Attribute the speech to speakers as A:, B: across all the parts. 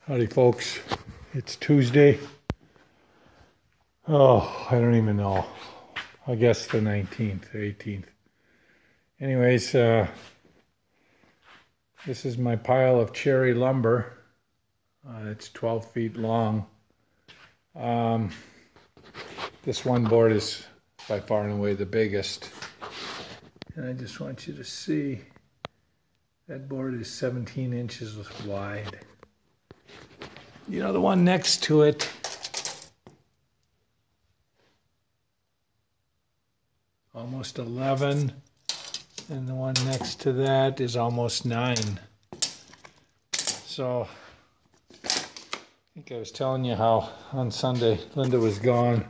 A: Howdy, folks. It's Tuesday. Oh, I don't even know. I guess the 19th, 18th. Anyways, this is my pile of cherry lumber. It's 12 feet long. This one board is by far and away the biggest. And I just want you to see that board is 17 inches wide. You know, the one next to it almost 11, and the one next to that is almost 9. So I think I was telling you how on Sunday Linda was gone,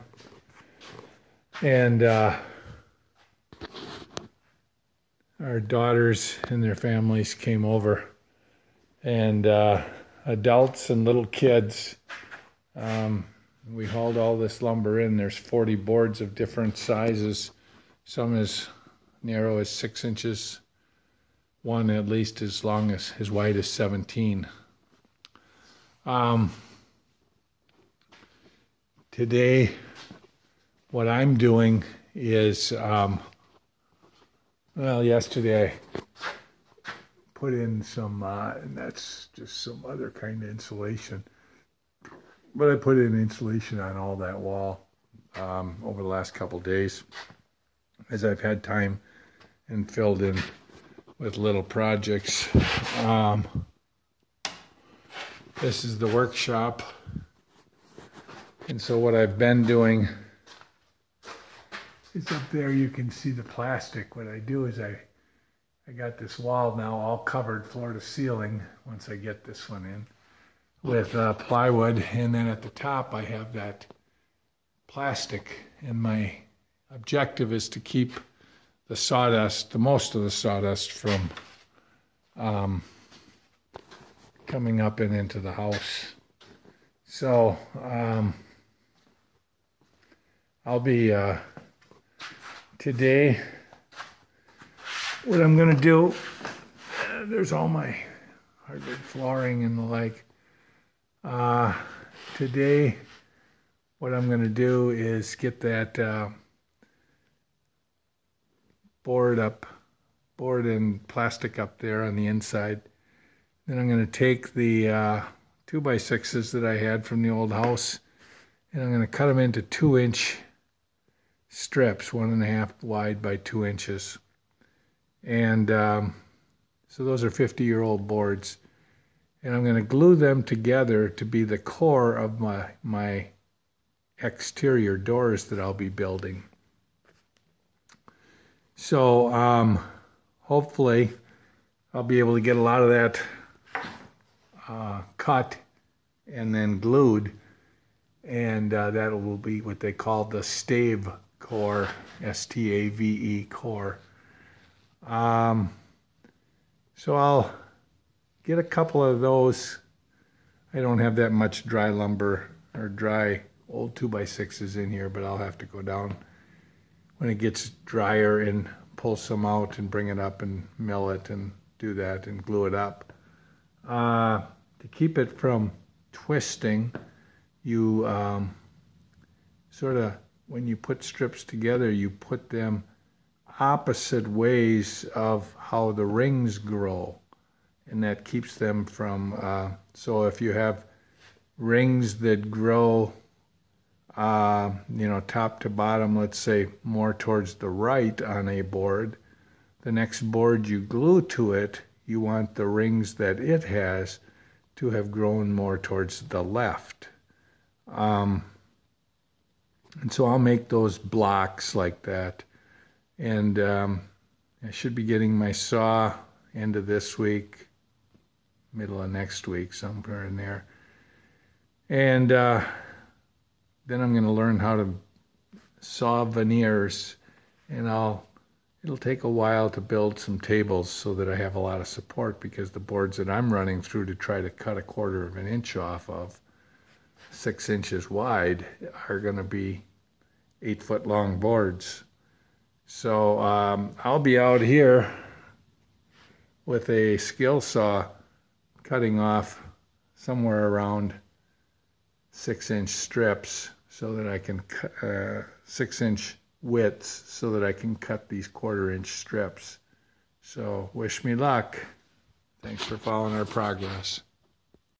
A: and our daughters and their families came over, and adults and little kids. We hauled all this lumber in. There's 40 boards of different sizes. Some as narrow as 6 inches. One at least as wide as 17. Today, what I'm doing is, yesterday I put in some, and that's just some other kind of insulation. But I put in insulation on all that wall over the last couple days as I've had time and filled in with little projects. This is the workshop. And so what I've been doing is up there you can see the plastic. What I do is I got this wall now all covered floor to ceiling once I get this one in with plywood, and then at the top I have that plastic, and my objective is to keep the sawdust, the most of the sawdust, from coming up and into the house. So I'll be today, what I'm going to do, there's all my hardwood flooring and the like. Today, what I'm going to do is get that board and plastic up there on the inside. Then I'm going to take the 2x6s that I had from the old house, and I'm going to cut them into 2-inch strips, 1.5 wide by 2 inches. And so those are 50-year-old boards. And I'm going to glue them together to be the core of my exterior doors that I'll be building. So hopefully I'll be able to get a lot of that cut and then glued. And that will be what they call the stave core, S-T-A-V-E core. So I'll get a couple of those. I don't have that much dry lumber or dry old 2x6s in here, but I'll have to go down when it gets drier and pull some out and bring it up and mill it and do that and glue it up. To keep it from twisting, you sort of, when you put strips together, you put them opposite ways of how the rings grow, and that keeps them from, so if you have rings that grow, top to bottom, let's say more towards the right on a board, the next board you glue to it, you want the rings that it has to have grown more towards the left. And so I'll make those blocks like that. And I should be getting my saw end of this week, middle of next week, somewhere in there. And then I'm going to learn how to saw veneers, and it'll take a while to build some tables so that I have a lot of support, because the boards that I'm running through to try to cut 1/4 of an inch off of 6 inches wide are going to be 8-foot long boards. So I'll be out here with a skill saw cutting off somewhere around 6-inch strips so that I can 6-inch widths so that I can cut these 1/4-inch strips. So wish me luck. Thanks for following our progress.